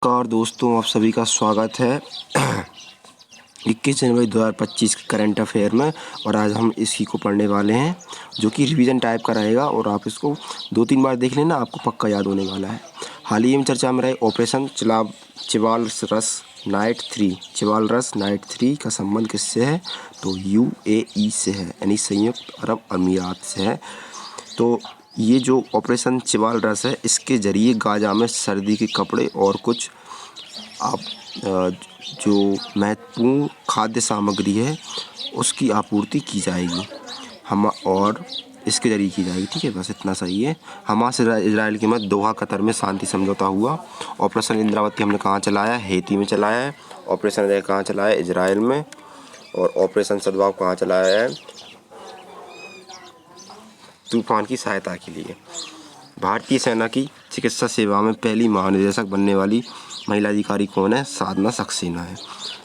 नमस्कार दोस्तों, आप सभी का स्वागत है 21 जनवरी 2025 के करंट अफेयर में। और आज हम इसी को पढ़ने वाले हैं जो कि रिवीजन टाइप का रहेगा और आप इसको 2-3 बार देख लेना, आपको पक्का याद होने वाला है। हाल ही में चर्चा में रहे ऑपरेशन चिवालरस नाइट 3 का संबंध किससे है? तो UAE से है, यानी संयुक्त अरब अमीरात से है। तो ये जो ऑपरेशन चिवालरस है, इसके ज़रिए गाज़ा में सर्दी के कपड़े और कुछ जो महत्वपूर्ण खाद्य सामग्री है उसकी आपूर्ति की जाएगी और इसके ज़रिए की जाएगी। ठीक है, बस इतना सही है। हमास इजराइल के मध्य दोहा कतर में शांति समझौता हुआ। ऑपरेशन इंद्रावती हमने कहाँ चलाया? हेती में चलाया है। ऑपरेशन अजय कहाँ चलाया है? इजराइल में। और ऑपरेशन सद्भाव कहाँ चलाया है? तूफान की सहायता के लिए। भारतीय सेना की चिकित्सा सेवा में पहली महानिदेशक बनने वाली महिला अधिकारी कौन है? साधना सक्सेना है।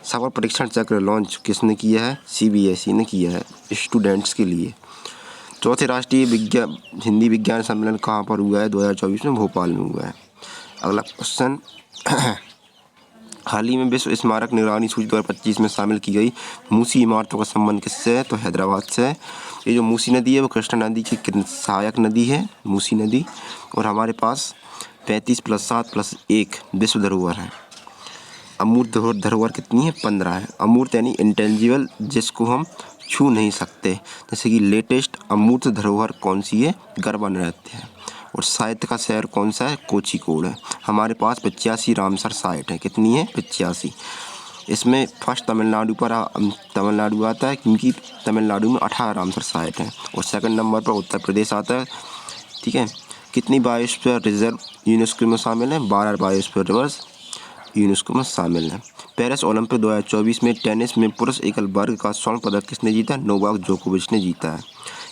सफल परीक्षण चक्र लॉन्च किसने किया है? CBSE ने किया है स्टूडेंट्स के लिए। चौथे राष्ट्रीय हिंदी विज्ञान सम्मेलन कहाँ पर हुआ है? 2024 में भोपाल में हुआ है। अगला क्वेश्चन हाल ही में विश्व स्मारक निगरानी सूची 2025 में शामिल की गई मूसी इमारतों का संबंध किससे है? तो हैदराबाद से है। ये जो मूसी नदी है वो कृष्णा नदी की सहायक नदी है, मूसी नदी। और हमारे पास 35+7+1 विश्व धरोहर है। अमूर्त धरोहर कितनी है? 15 है। अमूर्त यानी इंटेंजिबल, जिसको हम छू नहीं सकते, जैसे कि लेटेस्ट अमूर्त धरोहर कौन सी है? गरबा नृत्य है। और साहित्य का शहर कौन सा है? कोझिकोड है। हमारे पास 85 रामसर साइट है। कितनी है? 85। इसमें फर्स्ट तमिलनाडु आता है, क्योंकि तमिलनाडु में 18 रामसर साइट हैं। और सेकंड नंबर पर उत्तर प्रदेश आता है। ठीक है, कितनी बायोस्फीयर रिजर्व यूनेस्को में शामिल है? 12 बायोस्फीयर रिजर्व यूनेस्को में शामिल है। पेरिस ओलंपिक 2024 में टेनिस में पुरुष एकल वर्ग का स्वर्ण पदक किसने जीता? नोवाक जोकोविच ने जीता है।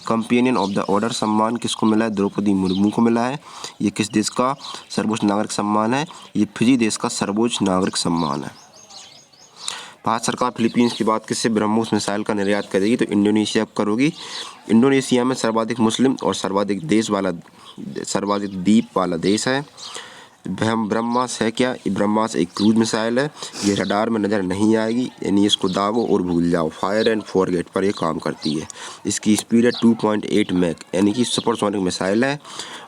कंपेनियन ऑफ द ऑर्डर सम्मान किसको मिला है? द्रौपदी मुर्मू को मिला है। ये किस देश का सर्वोच्च नागरिक सम्मान है? ये फिजी देश का सर्वोच्च नागरिक सम्मान है। भारत सरकार फिलीपींस की बात किससे ब्रह्मोस मिसाइल का निर्यात करेगी? तो इंडोनेशिया करोगी। इंडोनेशिया में सर्वाधिक मुस्लिम और सर्वाधिक द्वीप वाला देश है। ब्रह्मास है क्या? ब्रह्मास एक क्रूज मिसाइल है। ये रडार में नज़र नहीं आएगी, यानी इसको दागो और भूल जाओ। फायर एंड फॉरगेट पर ये काम करती है। इसकी स्पीड है 2.8 मैक, यानी कि सुपरसोनिक मिसाइल है।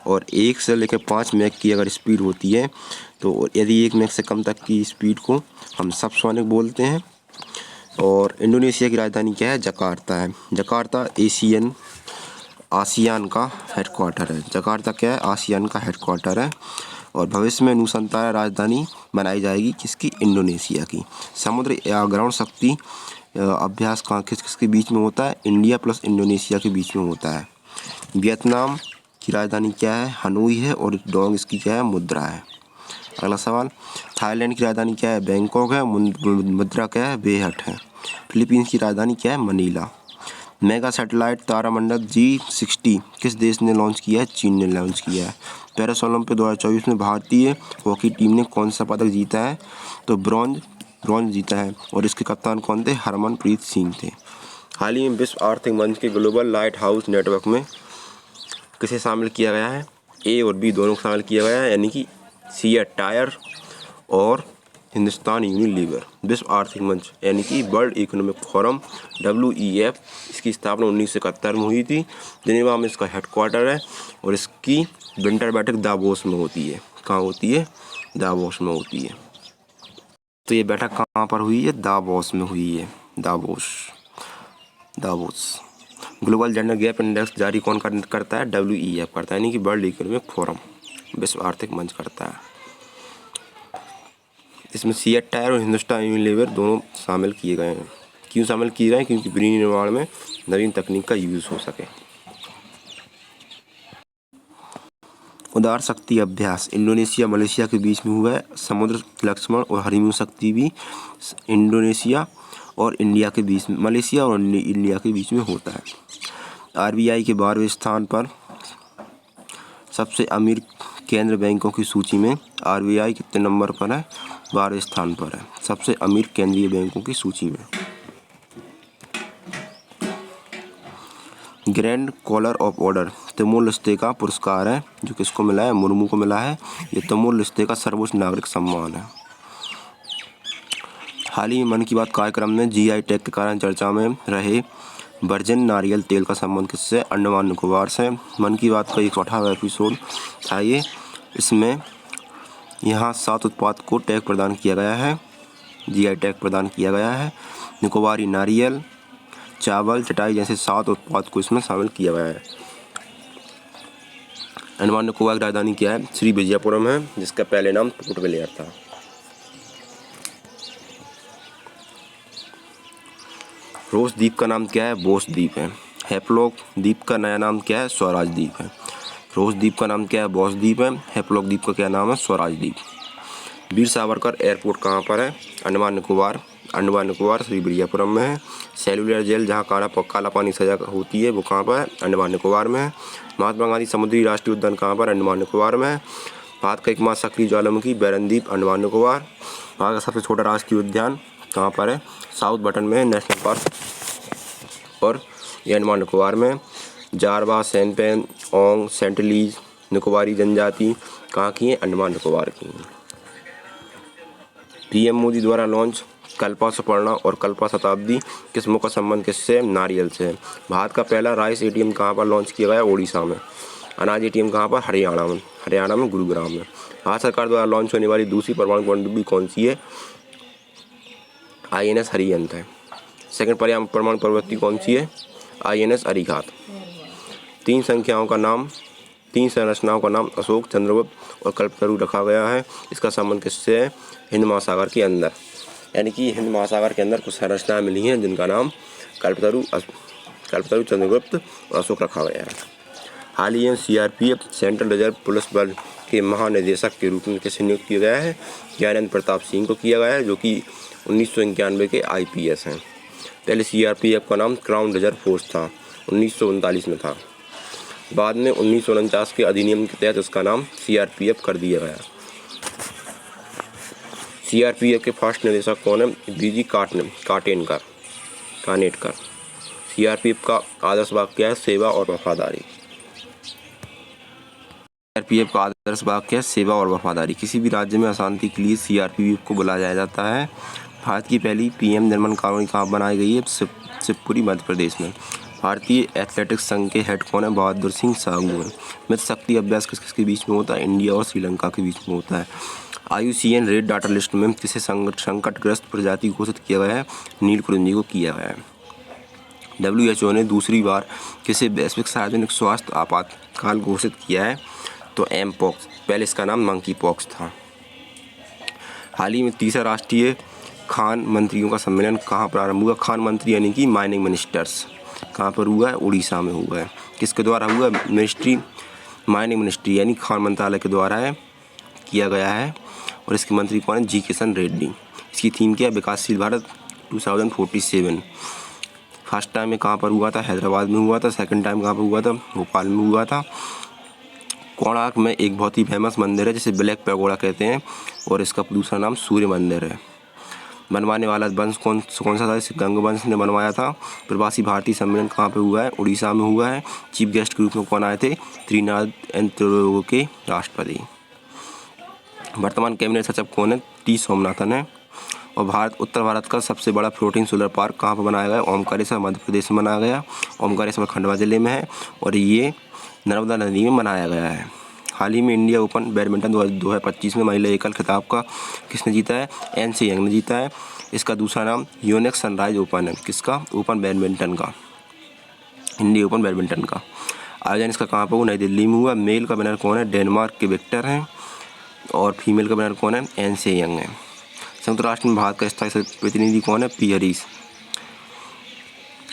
और 1 से लेकर 5 मैक की अगर स्पीड होती है, तो यदि 1 मैक से कम तक की स्पीड को हम सबसोनिक बोलते हैं। और इंडोनेशिया की राजधानी क्या है? जकार्ता है। जकार्ता आसियान का हेडक्वार्टर है। जकार्ता क्या है? आसियान का हेडक्वार्टर है। और भविष्य में नूसंतारा राजधानी बनाई जाएगी किसकी? इंडोनेशिया की। समुद्र या ग्राउंड शक्ति अभ्यास कहाँ किसके बीच में होता है? इंडिया प्लस इंडोनेशिया के बीच में होता है। वियतनाम की राजधानी क्या है? हनोई है। और डोंग इसकी क्या है? मुद्रा है। अगला सवाल, थाईलैंड की राजधानी क्या है? बैंकॉक है। मुद्रा क्या है? बेहट है। फिलीपींस की राजधानी क्या है? मनीला। मेगा सैटेलाइट तारामंडल G60 किस देश ने लॉन्च किया है? चीन ने लॉन्च किया है। पेरिस ओलंपिक 2024 में भारतीय हॉकी टीम ने कौन सा पदक जीता है? तो ब्रॉन्ज जीता है। और इसके कप्तान कौन थे? हरमनप्रीत सिंह थे। हाल ही में विश्व आर्थिक मंच के ग्लोबल लाइट हाउस नेटवर्क में किसे शामिल किया गया है? A और B दोनों को शामिल किया गया है, यानी कि सिया टायर और हिंदुस्तान यूनिलीवर। विश्व आर्थिक मंच यानी कि वर्ल्ड इकोनॉमिक फोरम WEF, इसकी स्थापना 1971 में हुई थी। जिनेवा में इसका हेडक्वार्टर है। और इसकी विंटर बैठक दावोस में होती है। कहाँ होती है? दावोस में होती है। तो ये बैठक कहाँ पर हुई है? दावोस में हुई है। Davos. Global gender gap index जारी कौन करता है? WEF करता है, यानी कि वर्ल्ड इकोनॉमिक फोरम, विश्व आर्थिक मंच करता है। इसमें सिएट टायर और हिंदुस्तान यूनिलीवर दोनों शामिल किए गए हैं। क्यों शामिल किए गए हैं? क्योंकि विनिर्माण में नवीन तकनीक का यूज़ हो सके। उदार शक्ति अभ्यास इंडोनेशिया मलेशिया के बीच में हुआ है। समुद्र लक्ष्मण और हरिमू शक्ति भी इंडोनेशिया और इंडिया के बीच में, मलेशिया और इंडिया के बीच में होता है। RBI के 12वें स्थान पर सबसे अमीर केंद्र बैंकों की सूची में RBI कितने नंबर पर है? 12वें स्थान पर है सबसे अमीर केंद्रीय बैंकों की सूची में। Grand Collar of Order Timor Leste का पुरस्कार है, जो किसको मिला है? मुर्मू को मिला है। ये तिमोर लेस्ते का सर्वोच्च नागरिक सम्मान है। हाल ही में मन की बात कार्यक्रम में जीआई टैग के कारण चर्चा में रहे वर्जिन नारियल तेल का संबंध किससे? अंडमान निकोबार से। मन की बात का 118वां एपिसोड था ये। इसमें यहाँ 7 उत्पाद को टैग प्रदान किया गया है, जीआई टैग प्रदान किया गया है। निकोबारी नारियल, चावल, चटाई जैसे 7 उत्पाद को इसमें शामिल किया गया है। अंडमान निकोबार की राजधानी क्या है? श्री विजयपुरम है, जिसका पहले नाम पोर्ट ब्लेयर था। रोस द्वीप का नाम क्या है? बोस द्वीप है। हैप्लॉक द्वीप का नया नाम क्या है? स्वराज द्वीप है। रोस द्वीप का नाम क्या है? बॉस द्वीप है। हैप्लॉक द्वीप का क्या नाम है? स्वराज द्वीप। वीर सावरकर एयरपोर्ट कहाँ पर है? अंडमान निकोबार श्री विजयपुरम में है। सेलुलर जेल जहाँ काला पानी सजा होती है वो कहाँ पर है? अंडमान निकोबार में है। महात्मा गांधी समुद्री राष्ट्रीय उद्यान कहाँ पर? अंडमान निकोबार में है। भारत का एकमात्र सक्रिय ज्वालामुखी बैरन द्वीप, अंडमान निकोबार। भारत का सबसे छोटा राष्ट्रीय उद्यान कहाँ पर है? साउथ बटन में नेशनल पार्क और ये अंडमान निकोबार में। जारवा, सैनपेन, ओंग, सेंटलीज निकोबारी जनजाति कहाँ की है? अंडमान निकोबार की। पीएम मोदी द्वारा लॉन्च कल्पा सुपर्णा और कल्पा शताब्दी किस्मों का संबंध किससे? नारियल से। भारत का पहला राइस एटीएम कहाँ पर लॉन्च किया गया? ओडिशा में। अनाज एटीएम कहाँ पर? हरियाणा में गुरुग्राम में। भारत सरकार द्वारा लॉन्च होने वाली दूसरी परमाणु पनडुब्बी कौन सी है? INS अरिहंत है। सेकंड परमाणु प्रवृत्ति कौन सी है? INS अरिघात। 3 संरचनाओं का नाम अशोक, चंद्रगुप्त और कल्पतरु रखा गया है। इसका संबंध किससे है? हिंद महासागर के अंदर, यानी कि हिंद महासागर के अंदर कुछ संरचनाएं मिली हैं जिनका नाम कल्पतरु, चंद्रगुप्त और अशोक रखा गया है। हाल ही में CRPF सेंट्रल रिजर्व पुलिस बल के महानिदेशक के रूप में किसे नियुक्त किया गया है? ज्ञानेंद्र प्रताप सिंह को किया गया है, जो कि 1991 के IPS हैं। पहले CRPF का नाम क्राउन रिजर्व फोर्स था, 1939 में था। बाद में 1949 के अधिनियम के तहत उसका नाम CRPF कर दिया गया। CRPF के फर्स्ट निदेशक कौन है? BG कानेटकर। CRPF का आदर्श वाक्य क्या है? सेवा और वफादारी। CRPF का आदर्श वाक्य क्या है? सेवा और वफादारी। किसी भी राज्य में अशांति के लिए CRPF को बुलाया जाता है। भारत की पहली PM निर्माण कॉलोनी कहाँ बनाई गई है? शिवपुरी, मध्य प्रदेश में। भारतीय एथलेटिक्स संघ के हेड कौन है? बहादुर सिंह साहू हैं। मित्र शक्ति अभ्यास किसके बीच में होता है? इंडिया और श्रीलंका के बीच में होता है। IUCN रेड डाटा लिस्ट में किसे संकटग्रस्त प्रजाति घोषित किया गया है? नीलकुरिंजी को किया गया है। WHO ने दूसरी बार किसे वैश्विक सार्वजनिक स्वास्थ्य आपातकाल घोषित किया है? तो एमपॉक्स, पहले इसका नाम मंकी पॉक्स था। हाल ही में तीसरा राष्ट्रीय खान मंत्रियों का सम्मेलन कहाँ प्रारंभ हुआ? खान मंत्री यानी कि माइनिंग मिनिस्टर्स कहाँ पर हुआ है? उड़ीसा में हुआ है। किसके द्वारा हुआ? माइनिंग मिनिस्ट्री यानी खान मंत्रालय के द्वारा है किया गया है। और इसके मंत्री कौन है? G किशन रेड्डी। इसकी थीम क्या है? विकासशील भारत 2047। फर्स्ट टाइम में कहाँ पर हुआ था? हैदराबाद में हुआ था। सेकंड टाइम कहाँ पर हुआ था? भोपाल में हुआ था। कोणार्क में एक बहुत ही फेमस मंदिर है जिसे ब्लैक पैगोडा कहते हैं, और इसका दूसरा नाम सूर्य मंदिर है। बनवाने वाला वंश कौन सा था? इसे गंग वंश ने बनवाया था। प्रवासी भारतीय सम्मेलन कहाँ पे हुआ है? उड़ीसा में हुआ है। चीफ गेस्ट के रूप में कौन आए थे? त्रिनाद एंड टोबैगो के राष्ट्रपति। वर्तमान कैबिनेट सचिव कौन है? T सोमनाथन है। और उत्तर भारत का सबसे बड़ा फ्लोटिंग सोलर पार्क कहाँ पर बनाया गया? ओमकारेश्वर, मध्य प्रदेश में बनाया गया। ओमकारेश्वर खंडवा जिले में है और ये नर्मदा नदी में बनाया गया है। हाल ही में इंडिया ओपन बैडमिंटन 2025 में महिला एकल खिताब का किसने जीता है? NC यंग ने जीता है। इसका दूसरा नाम यूनिक सनराइज ओपन है। किसका? ओपन बैडमिंटन का, इंडिया ओपन बैडमिंटन का। आयोजन इसका कहाँ पर हुआ? नई दिल्ली में हुआ। मेल का विनर कौन है? डेनमार्क के विक्टर हैं। और फीमेल का विनर कौन है? NC यंग है। संयुक्त राष्ट्र में भारत का स्थायी प्रतिनिधि कौन है? P हरीश।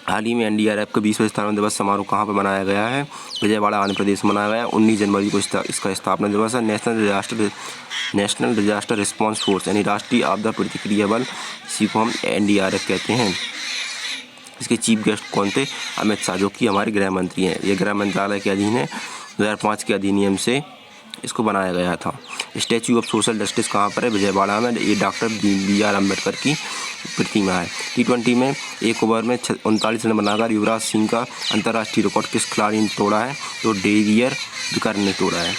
हाल ही में NDRF का 20वां स्थापना दिवस समारोह कहाँ पर मनाया गया है? विजयवाड़ा, आंध्र प्रदेश में मनाया गया। 19 जनवरी को इसका स्थापना दिवस है। नेशनल डिजास्टर रिस्पांस फोर्स यानी राष्ट्रीय आपदा प्रतिक्रिया बल, इसी को हम NDRF कहते हैं। इसके चीफ गेस्ट कौन थे? अमित शाह, जो कि हमारे गृह मंत्री हैं। ये गृह मंत्रालय के अधीन है। 2005 के अधिनियम से इसको बनाया गया था। स्टैच्यू ऑफ सोशल जस्टिस कहाँ पर है? विजयवाड़ा में। ये डॉक्टर BR अम्बेडकर की प्रतिमा है। T20 में एक ओवर में 39 रन बनाकर युवराज सिंह का अंतर्राष्ट्रीय रिकॉर्ड किस खिलाड़ी ने तोड़ा है? तो डेवियर विकर ने तोड़ा है।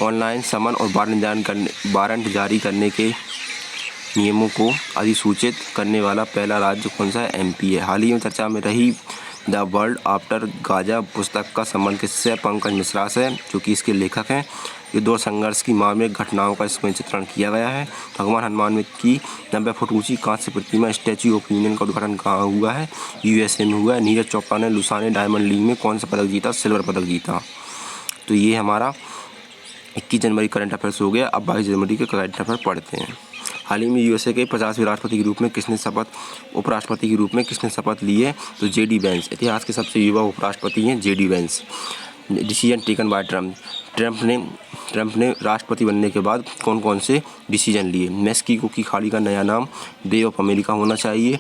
ऑनलाइन समन और वारंट जारी करने के नियमों को अधिसूचित करने वाला पहला राज्य कौन सा है? एमपी है। हाल ही में चर्चा में रही द वर्ल्ड आफ्टर गाजा पुस्तक का संबंध किससे? पंकज मिश्रा से, जो कि इसके लेखक हैं। युद्ध और संघर्ष की मार्मिक घटनाओं का इसमें चित्रण किया गया है। भगवान हनुमान की 90 फुट ऊंची कांस्य प्रतिमा स्टैच्यू ऑफ यूनियन का उद्घाटन कहाँ हुआ है? यूएसए में हुआ है। नीरज चोपड़ा ने लुसाने डायमंड लीग में कौन सा पदक जीता? सिल्वर पदक जीता। तो ये हमारा 21 जनवरी करंट अफेयर्स हो गया। अब 22 जनवरी के करंट अफेयर पढ़ते हैं। हाल ही में यूएसए के 50वें राष्ट्रपति के रूप में किसने उपराष्ट्रपति के रूप में किसने शपथ ली है? तो जेडी वेंस। इतिहास के सबसे युवा उपराष्ट्रपति हैं JD Vance. Decision taken by Trump ने राष्ट्रपति बनने के बाद कौन कौन से डिसीजन लिए? मेक्सिको की खाड़ी का नया नाम बे ऑफ अमेरिका होना चाहिए।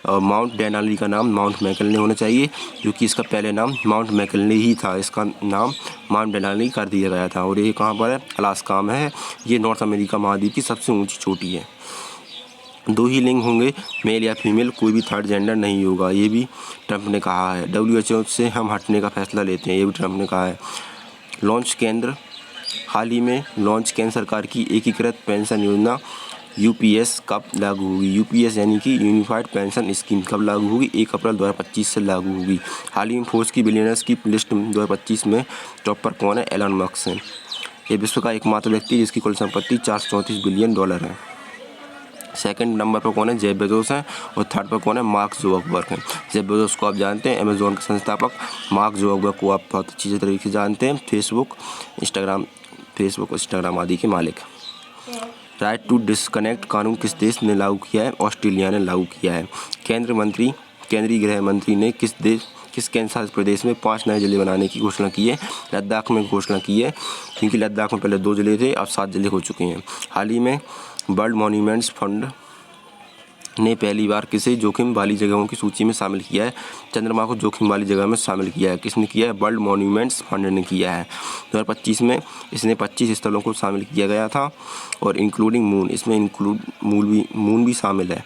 माउंट डेनाली का नाम माउंट मैकलने होना चाहिए, जो कि इसका पहले नाम माउंट मैकलने ही था। इसका नाम माउंट डेनाली कर दिया गया था। और ये कहाँ पर है? अलास्का में है। ये नॉर्थ अमेरिका महाद्वीप की सबसे ऊंची चोटी है। 2 ही लिंग होंगे, मेल या फीमेल, कोई भी थर्ड जेंडर नहीं होगा। ये भी ट्रंप ने कहा है। WHO से हम हटने का फैसला लेते हैं, ये भी ट्रंप ने कहा है। हाल ही में लॉन्च केंद्र सरकार की एकीकृत पेंशन योजना यूपीएस कब लागू होगी? यूपीएस यानी कि यूनिफाइड पेंशन स्कीम कब लागू होगी? 1 अप्रैल 2025 से लागू होगी। हाल ही में फोर्ब्स की बिलियनर्स की लिस्ट 2025 में टॉप पर कौन है? एलन मस्क है। ये विश्व का एकमात्र व्यक्ति है जिसकी कुल संपत्ति $434 बिलियन है। सेकंड नंबर पर कौन है? जेफ बेजोस हैं। और थर्ड पर कौन है? मार्क जुकरबर्ग हैं। जेफ बेजोस को आप जानते हैं, अमेजोन के संस्थापक। मार्क जुकरबर्ग को आप बहुत अच्छी तरीके से जानते हैं, फेसबुक इंस्टाग्राम आदि के मालिक। राइट टू डिस्कनेक्ट कानून किस देश ने लागू किया है? ऑस्ट्रेलिया ने लागू किया है। केंद्रीय गृह मंत्री ने किस केंद्र शासित प्रदेश में 5 नए जिले बनाने की घोषणा की है? लद्दाख में घोषणा की है, क्योंकि लद्दाख में पहले 2 जिले थे, अब 7 जिले हो चुके हैं। हाल ही में वर्ल्ड मॉन्यूमेंट्स फंड ने पहली बार किसे जोखिम वाली जगहों की सूची में शामिल किया है? चंद्रमा को जोखिम वाली जगह में शामिल किया है। किसने किया है? वर्ल्ड मॉन्यूमेंट्स फंड ने किया है। 2025 में इसने 25 स्थलों को शामिल किया गया था, और इंक्लूडिंग मून, इसमें मून भी शामिल है।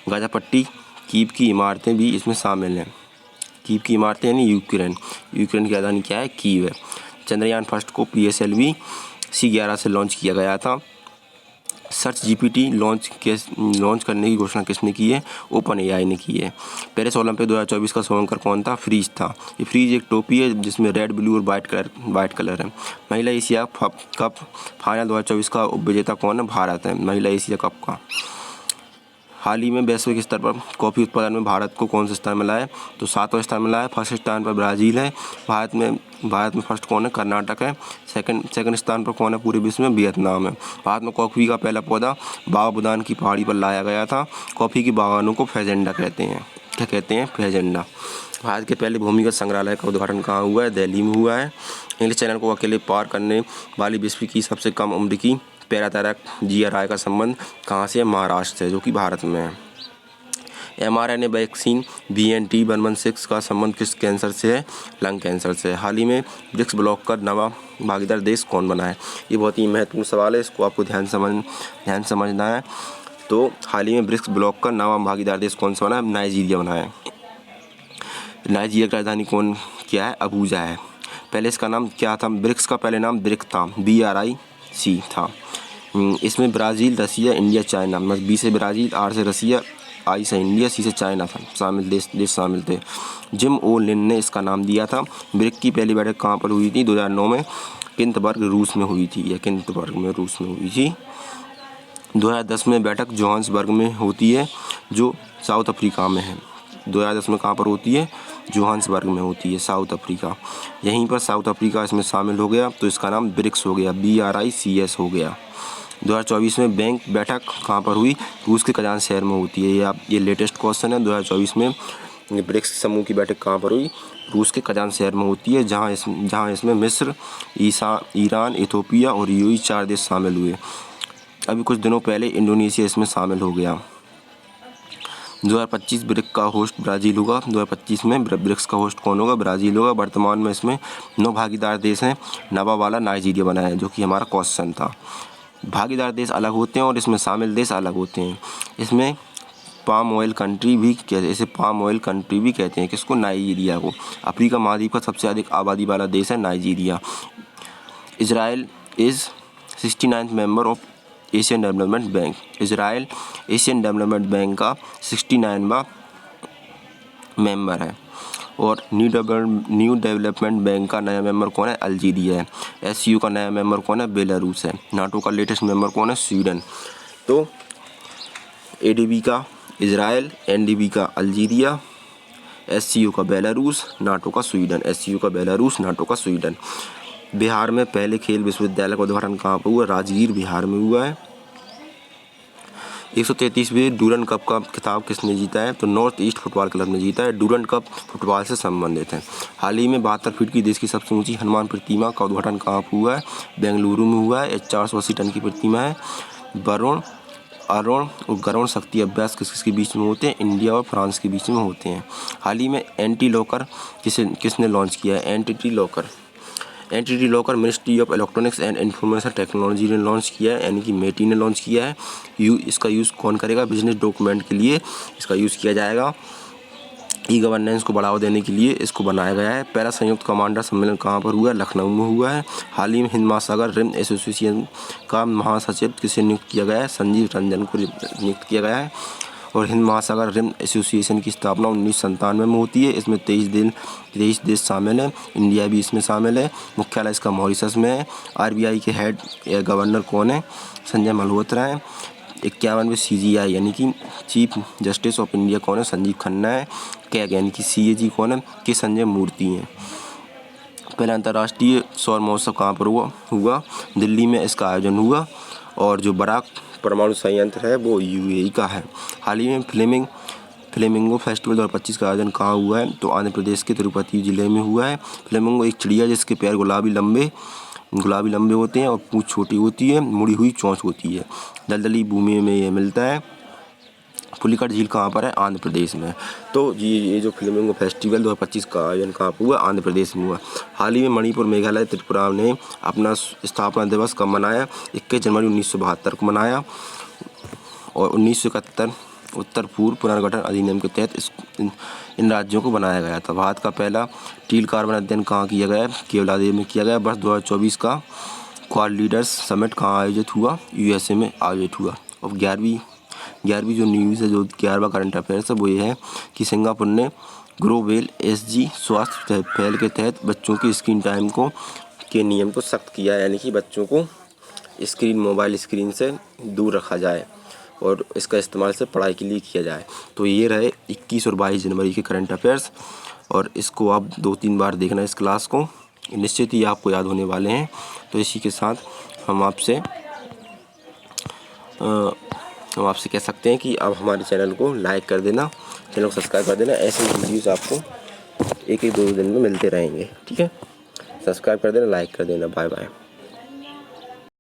गाजा पट्टी कीव की इमारतें भी इसमें शामिल हैं। कीव की इमारतें यानी यूक्रेन की राजधानी क्या है? कीव है। चंद्रयान फर्स्ट को PSLV C11 से लॉन्च किया गया था। सर्च GPT लॉन्च करने की घोषणा किसने की है? ओपन AI ने की है। पेरिस ओलंपिक 2024 का स्वयंकर कौन था? फ्रीज था। ये फ्रीज एक टोपी है जिसमें रेड, ब्लू और वाइट कलर है। महिला एशिया कप फाइनल 2024 का उपविजेता कौन है? भारत है, महिला एशिया कप का। हाल ही में वैश्विक स्तर पर कॉफ़ी उत्पादन में भारत को कौन सा स्थान मिला है? तो 7वां स्थान मिला है। फर्स्ट स्थान पर ब्राज़ील है। भारत में फर्स्ट कौन है? कर्नाटक है। सेकंड स्थान पर कौन है पूरे विश्व में? वियतनाम है। भारत में कॉफ़ी का पहला पौधा बाबाबुदान की पहाड़ी पर लाया गया था। कॉफ़ी के बागानों को फैजेंडा कहते हैं। क्या कहते हैं? फैजेंडा। भारत के पहले भूमिगत संग्रहालय का उद्घाटन कहाँ हुआ है? दिल्ली में हुआ है। इंग्लिश चैनल को अकेले पार करने वाली विश्व की सबसे कम उम्र की पैरा तैराक जिया राय का संबंध कहाँ से है? महाराष्ट्र से, जो कि भारत में है। mRNA वैक्सीन BNT116 का संबंध किस कैंसर से है? लंग कैंसर से। हाल ही में ब्रिक्स ब्लॉक का नवा भागीदार देश कौन बना है? ये बहुत ही महत्वपूर्ण सवाल है, इसको आपको ध्यान समझना है। तो हाल ही में ब्रिक्स ब्लॉक का नवा भागीदार देश कौन सा बना है? नाइजीरिया बना है। नाइजीरिया की राजधानी क्या है? अबूजा है। पहले इसका नाम क्या था? ब्रिक्स का पहले नाम ब्रिक था, BRIC था। इसमें ब्राज़ील, रसिया, इंडिया, चाइना, B से ब्राज़ील, R से रसिया, I से इंडिया, C से चाइना था देश शामिल थे। जिम ओ लिन ने इसका नाम दिया था। ब्रिक की पहली बैठक कहाँ पर हुई थी? 2009 में किंतबर्ग रूस में हुई थी। 2010 में बैठक जोहान्सबर्ग में होती है, जो साउथ अफ्रीका में है। 2010 में कहाँ पर होती है? जोहान्सबर्ग में होती है, साउथ अफ्रीका। यहीं पर साउथ अफ्रीका इसमें शामिल हो गया, तो इसका नाम ब्रिक्स हो गया, BRICS हो गया। 2024 में बैंक बैठक कहाँ पर हुई? रूस के कजान शहर में होती है। ये लेटेस्ट क्वेश्चन है। 2024 में ब्रिक्स समूह की बैठक कहाँ पर हुई? रूस के कजान शहर में होती है, जहाँ इसमें मिस्र, ईरान, इथोपिया और UAE 4 देश शामिल हुए। अभी कुछ दिनों पहले इंडोनेशिया इसमें शामिल हो गया। 2025 ब्रिक्स का होस्ट ब्राज़ील होगा। 2025 में ब्रिक्स का होस्ट कौन होगा? ब्राज़ील होगा। वर्तमान में इसमें 9 भागीदार देश हैं। नवा वाला नाइजीरिया बना है, जो कि हमारा क्वेश्चन था। भागीदार देश अलग होते हैं और इसमें शामिल देश अलग होते हैं। इसमें पाम ऑयल कंट्री भी कहते हैं। किसको? नाइजीरिया को। अफ्रीका महाद्वीप का सबसे अधिक आबादी वाला देश है Nigeria. Is 69th member of Asian development bank. Israel Asian development bank का 69वां मेंबर है। और न्यू डेवलपमेंट बैंक का नया मेंबर कौन है? अल्जीरिया है। एससीओ का नया मेंबर कौन है? बेलारूस है। नाटो का लेटेस्ट मेंबर कौन है? स्वीडन। तो एडीबी का इजराइल, एनडीबी का अल्जीरिया, एससीओ का बेलारूस, नाटो का स्वीडन। एससीओ का बेलारूस, नाटो का स्वीडन। बिहार में पहले खेल विश्वविद्यालय का उद्घाटन कहाँ पर हुआ? राजगीर, बिहार में हुआ है। 133वें डूरन कप का खिताब किसने जीता है? तो नॉर्थ ईस्ट फुटबॉल क्लब ने जीता है। डूरन कप फुटबॉल से संबंधित है। हाल ही में 72 फीट की देश की सबसे ऊंची हनुमान प्रतिमा का उद्घाटन कहाँ पर हुआ है? बेंगलुरु में हुआ है। 480 टन की प्रतिमा है। वरुण, अरुण और गरुण शक्ति अभ्यास किसके बीच में होते हैं? इंडिया और फ्रांस के बीच में होते हैं। हाल ही में एंटी लॉकर किसने लॉन्च किया है? Entity locker ministry of electronics and information technology ने लॉन्च किया है, यानी कि मेटी ने लॉन्च किया है। इसका यूज़ कौन करेगा? बिजनेस डॉक्यूमेंट के लिए इसका यूज़ किया जाएगा। ई गवर्नेंस को बढ़ावा देने के लिए इसको बनाया गया है। पहला संयुक्त कमांडर सम्मेलन कहाँ पर हुआ है? लखनऊ में हुआ है। हाल ही में हिंद महासागर रिम एसोसिएशन का महासचिव किसे नियुक्त किया गया है? संजीव रंजन को नियुक्त किया गया है। और हिंद महासागर रिम एसोसिएशन की स्थापना 1997 में होती है। इसमें 23 देश शामिल हैं। इंडिया भी इसमें शामिल है। मुख्यालय इसका मॉरिशस में है। आरबीआई के हेड या गवर्नर कौन है? संजय मल्होत्रा है। 51वें सीजीआई यानी कि चीफ जस्टिस ऑफ इंडिया कौन है? संजीव खन्ना है। कैग यानी कि सीएजी कौन है? के संजय मूर्ति हैं। पहला अंतर्राष्ट्रीय सौर महोत्सव कहाँ पर हुआ? दिल्ली में इसका आयोजन हुआ। और जो बराक परमाणु संयंत्र है वो यूएई का है। हाल ही में फ्लेमिंगो फेस्टिवल 2025 का आयोजन कहाँ हुआ है? तो आंध्र प्रदेश के तिरुपति जिले में हुआ है। फ्लेमिंगो एक चिड़िया जिसके पैर गुलाबी लंबे होते हैं और पूंछ छोटी होती है, मुड़ी हुई चोंच होती है। दलदली भूमि में ये मिलता है। पुलिकट झील कहाँ पर है? आंध्र प्रदेश में। तो ये जो फ्लेमिंगो फेस्टिवल 2025 का आयोजन कहाँ पर हुआ? आंध्र प्रदेश में हुआ। हाल ही में मणिपुर, मेघालय, त्रिपुरा ने अपना स्थापना दिवस कब मनाया? 21 जनवरी 1972 को मनाया। और 1971 उत्तर पूर्व पुनर्गठन अधिनियम के तहत इन राज्यों को बनाया गया था। भारत का पहला टील कार्बन अध्ययन कहाँ किया गया? केवलादेव में किया गया। वर्ष 2024 का क्वाड लीडर्स समिट कहाँ आयोजित हुआ? यूएसए में आयोजित हुआ। और 11वीं जो न्यूज़ है, जो 11वां करंट अफेयर्स है, वो ये है कि सिंगापुर ने ग्लोबल एसजी स्वास्थ्य पहल के तहत बच्चों की स्क्रीन टाइम के नियम को सख्त किया है, यानी कि बच्चों को मोबाइल स्क्रीन से दूर रखा जाए और इसका इस्तेमाल से पढ़ाई के लिए किया जाए। तो ये रहे 21 और 22 जनवरी के करंट अफेयर्स, और इसको आप 2-3 बार देखना इस क्लास को, निश्चित ही आपको याद होने वाले हैं। तो इसी के साथ हम आपसे कह सकते हैं कि आप हमारे चैनल को लाइक कर देना, चैनल को सब्सक्राइब कर देना। ऐसे वीडियोज़ आपको एक 2 दिन में मिलते रहेंगे। ठीक है, सब्सक्राइब कर देना, लाइक कर देना। Bye bye.